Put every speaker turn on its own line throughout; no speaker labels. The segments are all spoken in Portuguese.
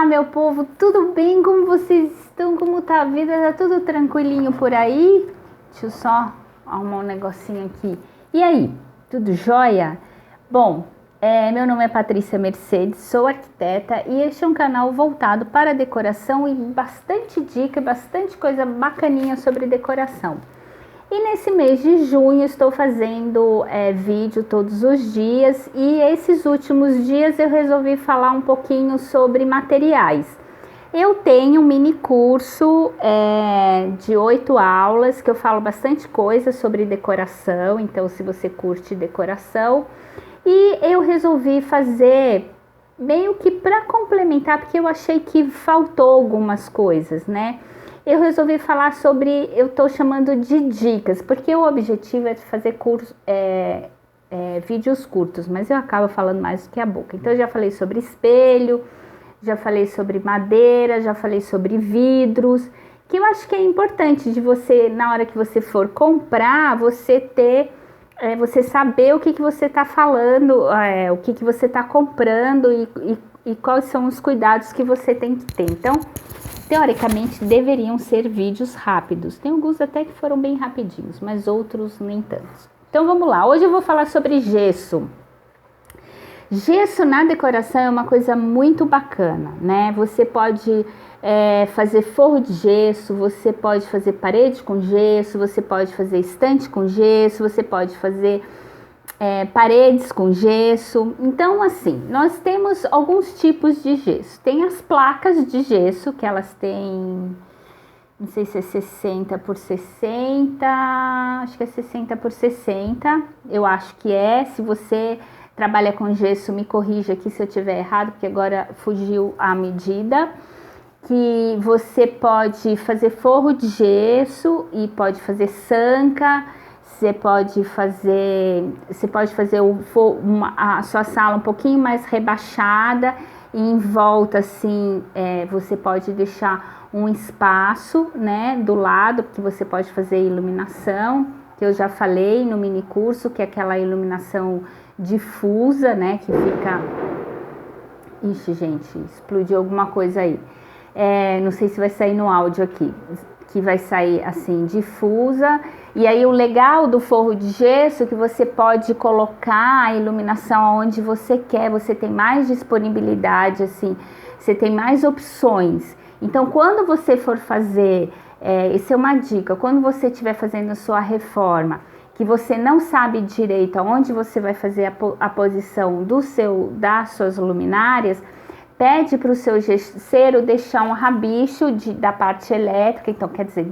meu povo, tudo bem? Como vocês estão? Como tá a vida? Tá tudo tranquilinho por aí? Deixa eu só arrumar um negocinho aqui. E aí, tudo jóia? Bom, meu nome é Patrícia Mercedes, sou arquiteta e este é um canal voltado para decoração e bastante dica, bastante coisa bacaninha sobre decoração. E nesse mês de junho estou fazendo vídeo todos os dias e esses últimos dias eu resolvi falar um pouquinho sobre materiais. Eu tenho um mini curso de 8 aulas que eu falo bastante coisa sobre decoração, então se você curte decoração, e eu resolvi fazer meio que para complementar, porque eu achei que faltou algumas coisas, né? Eu resolvi falar sobre, eu tô chamando de dicas, porque o objetivo é de fazer vídeos curtos, mas eu acabo falando mais do que a boca. Então eu já falei sobre espelho, já falei sobre madeira, já falei sobre vidros, que eu acho que é importante de você, na hora que você for comprar, você ter, você saber o que você está falando, o que você está comprando e quais são os cuidados que você tem que ter. Então, teoricamente, deveriam ser vídeos rápidos. Tem alguns até que foram bem rapidinhos, mas outros nem tantos. Então, vamos lá. Hoje eu vou falar sobre gesso. Gesso na decoração é uma coisa muito bacana, né? Você pode fazer forro de gesso, você pode fazer parede com gesso, você pode fazer estante com gesso, você pode fazer paredes com gesso. Então, assim, nós temos alguns tipos de gesso. Tem as placas de gesso, que elas têm, não sei se é 60 por 60, acho que é 60 por 60, eu acho que é. Se você trabalha com gesso, me corrija aqui se eu tiver errado, porque agora fugiu a medida. Que você pode fazer forro de gesso e pode fazer sanca. Você pode fazer a sua sala um pouquinho mais rebaixada e em volta assim você pode deixar um espaço, né, do lado, porque você pode fazer iluminação, que eu já falei no mini curso, que é aquela iluminação difusa, né, que fica... Ixi, gente, explodiu alguma coisa aí. Não sei se vai sair no áudio aqui, que vai sair assim, difusa. E aí o legal do forro de gesso é que você pode colocar a iluminação onde você quer, você tem mais disponibilidade, assim, você tem mais opções. Então, quando você for fazer, isso é uma dica, quando você estiver fazendo a sua reforma, que você não sabe direito aonde você vai fazer a posição das suas luminárias, pede para o seu gesseiro deixar um rabicho da parte elétrica, então quer dizer,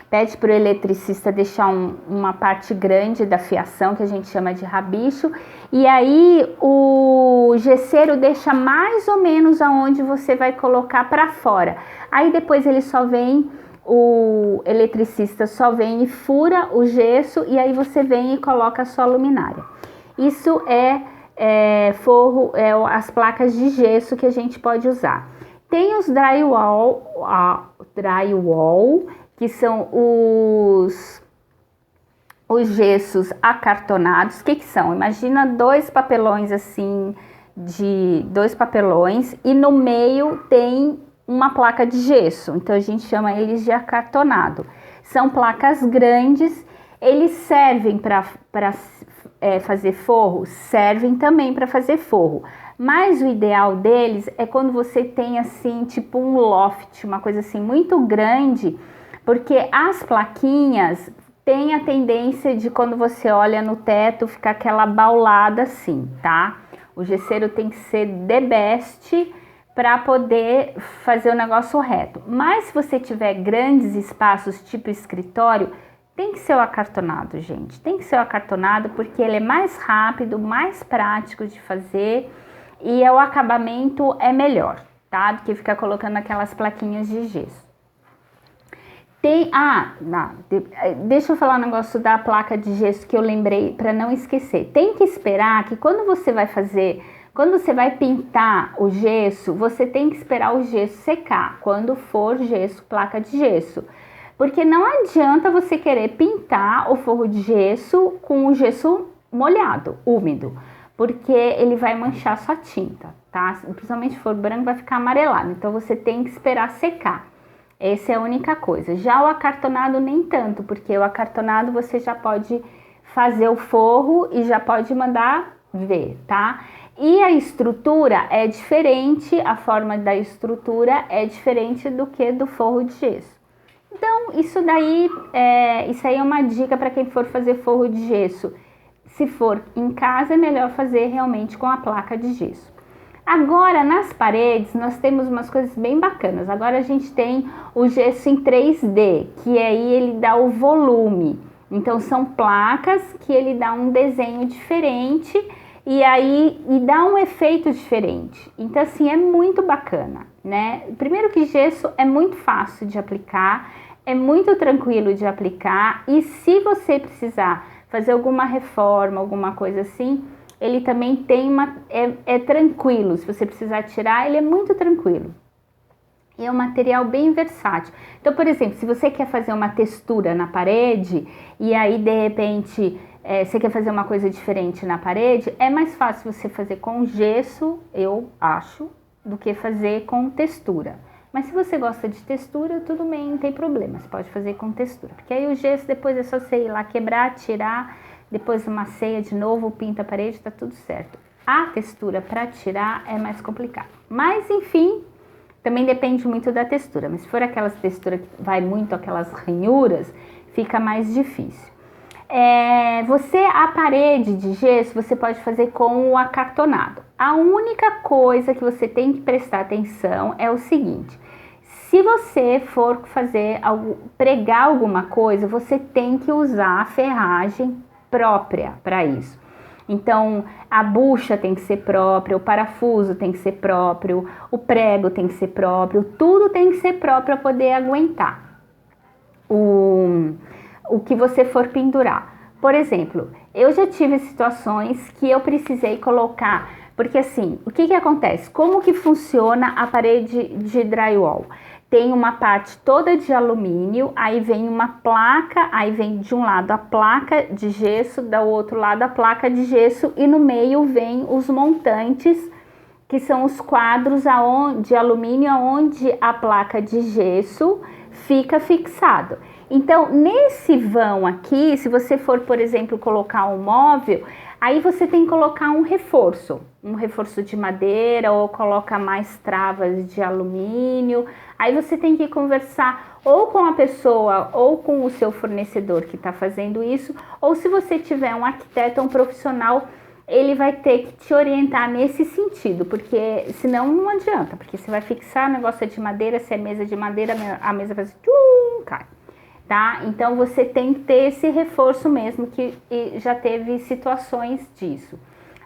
pede para o eletricista deixar uma parte grande da fiação, que a gente chama de rabicho, e aí o gesseiro deixa mais ou menos aonde você vai colocar para fora. Aí depois o eletricista só vem e fura o gesso, e aí você vem e coloca a sua luminária. Isso forro, as placas de gesso que a gente pode usar. Tem os drywall, que são os gessos acartonados. O que são? Imagina dois papelões assim, dois papelões, e no meio tem uma placa de gesso, então a gente chama eles de acartonado. São placas grandes, eles servem para fazer forro? Servem também para fazer forro, mas o ideal deles é quando você tem assim, tipo um loft, uma coisa assim muito grande, porque as plaquinhas têm a tendência de, quando você olha no teto, ficar aquela baulada assim, tá? O gesseiro tem que ser the best para poder fazer o negócio reto. Mas se você tiver grandes espaços, tipo escritório, tem que ser o acartonado, gente. Tem que ser o acartonado, porque ele é mais rápido, mais prático de fazer e o acabamento é melhor, tá? Do que ficar colocando aquelas plaquinhas de gesso. Deixa eu falar um negócio da placa de gesso que eu lembrei para não esquecer. Tem que esperar que quando você vai pintar o gesso, você tem que esperar o gesso secar, quando for gesso, placa de gesso. Porque não adianta você querer pintar o forro de gesso com o gesso molhado, úmido, porque ele vai manchar sua tinta, tá? Principalmente se for branco, vai ficar amarelado. Então, você tem que esperar secar. Essa é a única coisa. Já o acartonado nem tanto, porque o acartonado você já pode fazer o forro e já pode mandar ver, tá? E a estrutura é diferente, a forma da estrutura é diferente do que do forro de gesso. Então, isso aí é uma dica para quem for fazer forro de gesso. Se for em casa, é melhor fazer realmente com a placa de gesso. Agora, nas paredes, nós temos umas coisas bem bacanas. Agora a gente tem o gesso em 3D, que aí ele dá o volume. Então, são placas que ele dá um desenho diferente e dá um efeito diferente. Então, assim, é muito bacana, né? Primeiro que gesso é muito fácil de aplicar, é muito tranquilo de aplicar, e se você precisar fazer alguma reforma, alguma coisa assim, ele também tem é tranquilo. Se você precisar tirar, ele é muito tranquilo. E é um material bem versátil. Então, por exemplo, se você quer fazer uma textura na parede e aí de repente você quer fazer uma coisa diferente na parede, é mais fácil você fazer com gesso, eu acho, do que fazer com textura. Mas se você gosta de textura, tudo bem, não tem problema, você pode fazer com textura. Porque aí o gesso depois é só você ir lá quebrar, tirar, depois masseia de novo, pinta a parede, tá tudo certo. A textura para tirar é mais complicado. Mas enfim, também depende muito da textura. Mas se for aquelas texturas que vai muito aquelas ranhuras, fica mais difícil. A parede de gesso você pode fazer com o acartonado. A única coisa que você tem que prestar atenção é o seguinte: se você for pregar alguma coisa, você tem que usar a ferragem própria para isso. Então, a bucha tem que ser própria, o parafuso tem que ser próprio, o prego tem que ser próprio, tudo tem que ser próprio para poder aguentar o que você for pendurar. Por exemplo, eu já tive situações que eu precisei colocar, porque assim, o que acontece? Como que funciona a parede de drywall? Tem uma parte toda de alumínio, aí vem uma placa, aí vem de um lado a placa de gesso, do outro lado a placa de gesso, e no meio vem os montantes, que são os quadros de alumínio onde a placa de gesso fica fixado. Então, nesse vão aqui, se você for, por exemplo, colocar um móvel, aí você tem que colocar um reforço de madeira, ou coloca mais travas de alumínio. Aí você tem que conversar ou com a pessoa ou com o seu fornecedor que está fazendo isso, ou se você tiver um arquiteto, um profissional, ele vai ter que te orientar nesse sentido, porque senão não adianta, porque você vai fixar o negócio de madeira, se é mesa de madeira, a mesa vai cai. Tá? Então você tem que ter esse reforço mesmo, que já teve situações disso.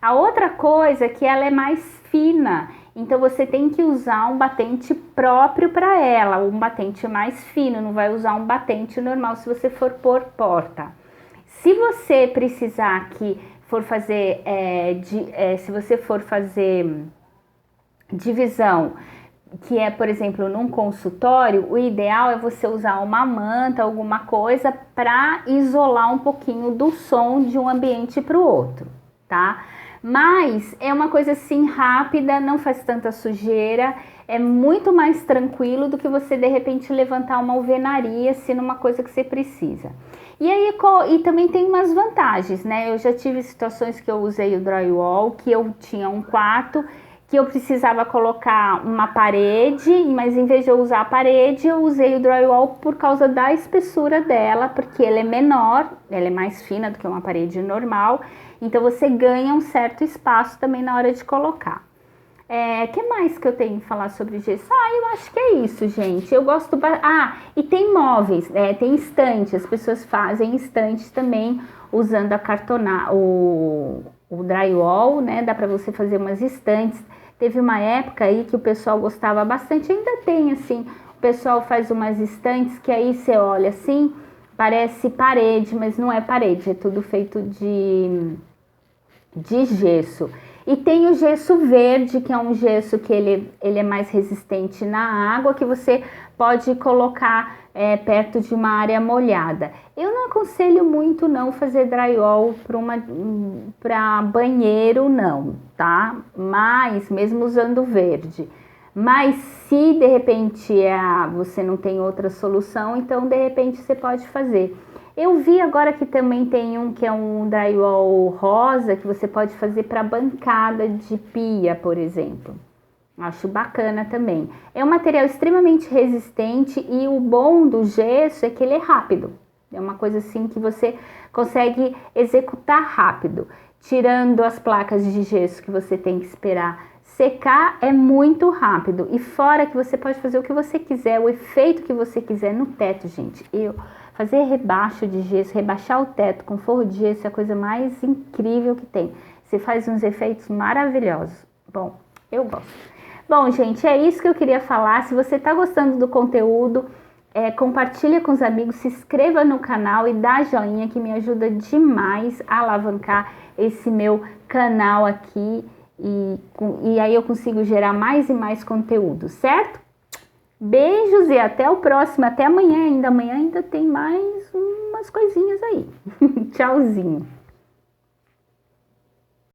A outra coisa é que ela é mais fina, então você tem que usar um batente próprio para ela, um batente mais fino, não vai usar um batente normal se você for pôr porta. Se você precisar se você for fazer divisão, que é, por exemplo, num consultório, o ideal é você usar uma manta, alguma coisa, para isolar um pouquinho do som de um ambiente para o outro, tá? Mas é uma coisa assim rápida, não faz tanta sujeira, é muito mais tranquilo do que você de repente levantar uma alvenaria, se numa coisa que você precisa. E aí, e também tem umas vantagens, né? Eu já tive situações que eu usei o drywall, que eu tinha um quarto que eu precisava colocar uma parede, mas em vez de eu usar a parede, eu usei o drywall por causa da espessura dela, porque ela é menor, ela é mais fina do que uma parede normal, então você ganha um certo espaço também na hora de colocar. Que mais que eu tenho que falar sobre gesso? Eu acho que é isso, gente. Eu gosto... e tem móveis, tem estante, as pessoas fazem estantes também usando o drywall, né? Dá para você fazer umas estantes. Teve uma época aí que o pessoal gostava bastante, ainda tem assim, o pessoal faz umas estantes que aí você olha assim, parece parede, mas não é parede, é tudo feito de gesso. E tem o gesso verde, que é um gesso que ele é mais resistente na água, que você pode colocar perto de uma área molhada. Eu não aconselho muito não fazer drywall para banheiro, não. tá? Mas, mesmo usando verde. Mas se de repente você não tem outra solução, então de repente você pode fazer. Eu vi agora que também tem um que é um drywall rosa, que você pode fazer para bancada de pia, por exemplo. Acho bacana também. É um material extremamente resistente e o bom do gesso é que ele é rápido. É uma coisa assim que você consegue executar rápido. Tirando as placas de gesso que você tem que esperar secar, é muito rápido. E fora que você pode fazer o que você quiser, o efeito que você quiser no teto, gente. Fazer rebaixo de gesso, rebaixar o teto com forro de gesso é a coisa mais incrível que tem. Você faz uns efeitos maravilhosos. Bom, eu gosto. Bom, gente, é isso que eu queria falar. Se você está gostando do conteúdo, compartilha com os amigos, se inscreva no canal e dá joinha, que me ajuda demais a alavancar esse meu canal aqui. E aí eu consigo gerar mais e mais conteúdo, certo? Beijos e até o próximo, até amanhã ainda. Amanhã ainda tem mais umas coisinhas aí. Tchauzinho.